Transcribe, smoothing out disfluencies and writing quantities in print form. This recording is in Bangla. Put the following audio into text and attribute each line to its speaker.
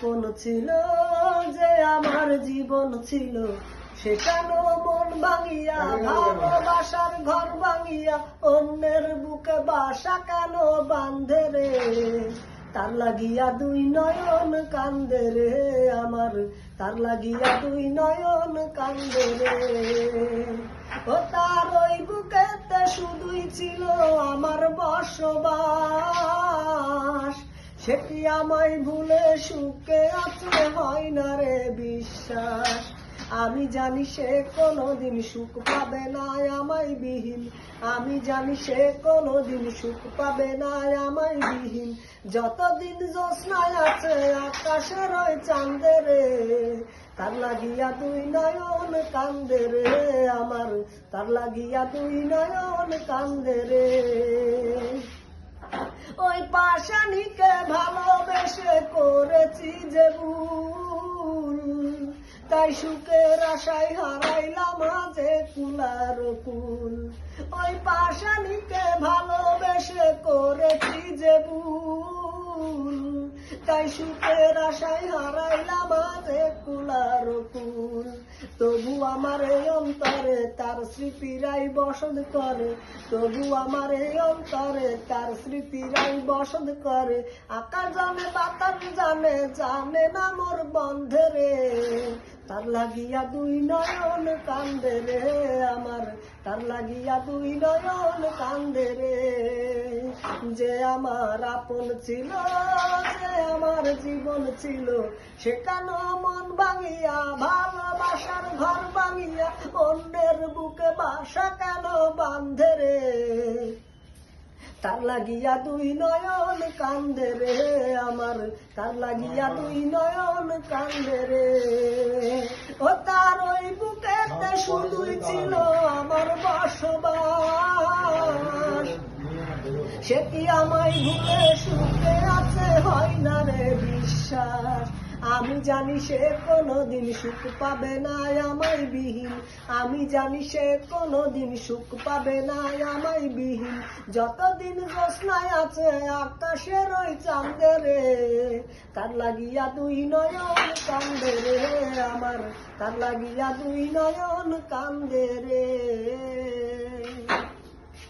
Speaker 1: আপন ছিল যে আমার জীবন ছিল, সে কেন মন ভাঙিয়া ভালোবাসার ঘর ভাঙিয়া অন্যের বুকে বাসা কেন বাঁধে রে? তার লাগিয়া দুই নয়ন কান্দে রে আমার, তার লাগিয়া দুই নয়ন কান্দে রে। ও তার ওই বুকেতে শুধুই ছিল আমার বসবাস, সে কি আমায় ভুলে সুখে আছে হয় না রে বিশ্বাস। আমি জানি সে কোনোদিন সুখ পাবে না আমায় বিহীন, আমি জানি সে কোনোদিন সুখ পাবে না আমায় বিহীন। যতদিন জ্যোৎস্নায় আছে আকাশের ওই চাঁদে রে, তার লাগিয়া দুই নয়ন কান্দে রে আমার, তার লাগিয়া দুই নয়ন কান্দে রে। ওই পাশানিকে ভালোবেসে করেছি যে ভুল, তাই সুখের আশায় হারাইলাম আজে কুলার কুল। ওই পাশানিকে ভালোবেসে করেছি যে ভুল, তাই সুখের আশায় হারাইলাম আজে কুলার কুল। তবু আমার এই অন্তরে তার স্মৃতিরাই বসত করে, তবু আমার এই অন্তরে তার স্মৃতিরাই বসত করে। আকাশ জানে বাতাস জানে, জানে না মোর বন্ধে রে, তার লাগিয়া দুই নয়ন কান্দে রে আমার, তার লাগিয়া দুই নয়ন কান্দে রে। যে আমার আপন ছিল, যে আমার জীবন ছিল, সে কেন মন ভাঙিয়া ভালোবাসার ঘর ভাঙিয়া অন্যের বুকে বাসা কেন বাঁধে রে? তার লাগিয়া দুই নয়ন কান্দে রে আমার, তার লাগিয়া দুই নয়ন কান্দে রে। ও তার ওই বুকেতে শুধুই ছিল আমার বসবাস, সে কি আমায় ভুলে সুখে আছে হয় না রে বিশ্বাস। আমি জানি সে কোনোদিন সুখ পাবে না আমায় বিহীন, আমি জানি সে কোনোদিন সুখ পাবে না আমায় বিহীন। যতদিন জ্যোৎস্নায় আছে আকাশের ওই চাঁদে রে, তার লাগিয়া দুই নয়ন কান্দে রে আমার, তার লাগিয়া দুই নয়ন কান্দে রে।